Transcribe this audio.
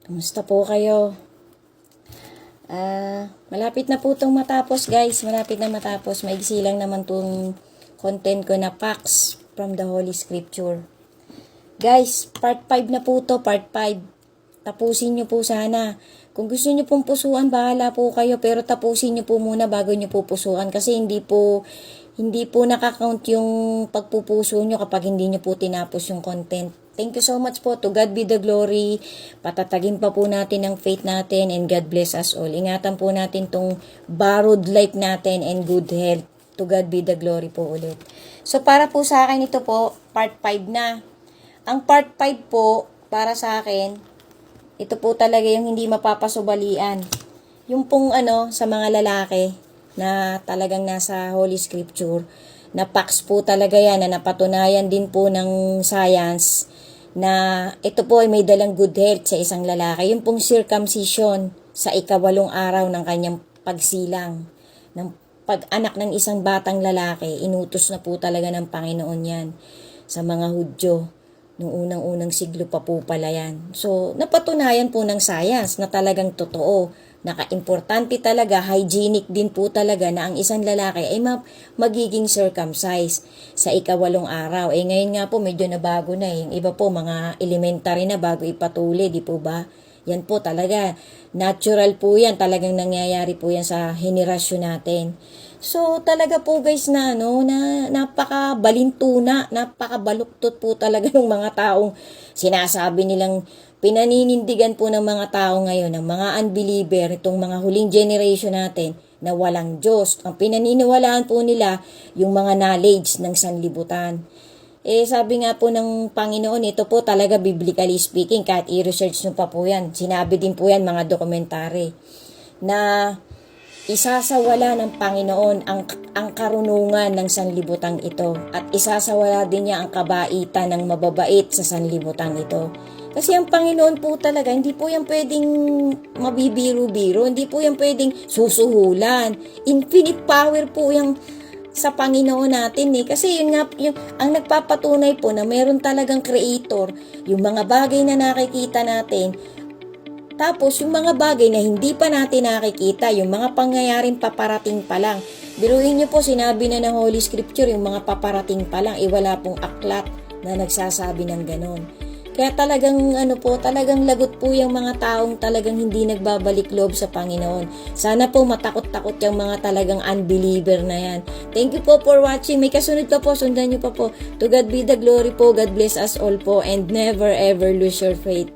Kumusta po kayo? Malapit na po itong matapos guys. Malapit na matapos. Maigsi lang naman itong content ko na facts from the Holy Scripture. Guys, part 5 na po to, part 5. Tapusin nyo po sana. Kung gusto nyo pong pusuan, bahala po kayo. Pero tapusin nyo po muna bago nyo po pusuan. Kasi hindi po nakakount yung pagpupuso nyo kapag hindi nyo po tinapos yung content. Thank you so much po. To God be the glory. Patatagin pa po natin ang faith natin and God bless us all. Ingatan po natin tong borrowed life natin and good health. To God be the glory po ulit. So para po sa akin ito po, part 5 na. Ang part 5 po, para sa akin, ito po talaga yung hindi mapapasubalian. Yung pong sa mga lalaki na talagang nasa Holy Scripture, na facts po talaga yan, na napatunayan din po ng science, na ito po ay may dalang good health sa isang lalaki. Yung pong circumcision sa 8 araw ng kanyang pagsilang, ng pag-anak ng isang batang lalaki, inutos na po talaga ng Panginoon yan sa mga Hudyo. Nung unang-unang siglo pa po pala yan. So, napatunayan po ng science na talagang totoo. Naka-importante talaga, hygienic din po talaga na ang isang lalaki ay magiging circumcised sa 8 araw. Ngayon nga po medyo nabago na eh. Yung iba po mga elementary na bago ipatuli, di po ba? Yan po talaga. Natural po yan. Talagang nangyayari po yan sa henerasyon natin. So, talaga po guys na napakabalintuna, napakabaluktot po talaga ng mga taong sinasabi nilang pinaninindigan po ng mga tao ngayon, ng mga unbeliever, itong mga huling generation natin na walang Diyos. Ang pinaniniwalaan po nila yung mga knowledge ng sanlibutan. Sabi nga po ng Panginoon, ito po talaga biblically speaking, kahit i-research nyo pa po yan, sinabi din po yan mga dokumentary, na isasawala ng Panginoon ang karunungan ng sanlibutang ito at isasawala din niya ang kabaitan ng mababait sa sanlibutang ito. Kasi ang Panginoon po talaga, hindi po yan pwedeng mabibiro-biro, hindi po yan pwedeng susuhulan. Infinite power po yung sa Panginoon natin eh. Kasi yun nga, ang nagpapatunay po na meron talagang creator, yung mga bagay na nakikita natin. Tapos, yung mga bagay na hindi pa natin nakikita, yung mga pangyayaring paparating pa lang. Biruin nyo po, sinabi na ng Holy Scripture, yung mga paparating pa lang, wala pong aklat na nagsasabi ng ganon. Kaya talagang, talagang lagot po yung mga taong talagang hindi nagbabalik loob sa Panginoon. Sana po matakot-takot yung mga talagang unbeliever na yan. Thank you po for watching. May kasunod pa po, sundan nyo pa po. To God be the glory po. God bless us all po. And never ever lose your faith.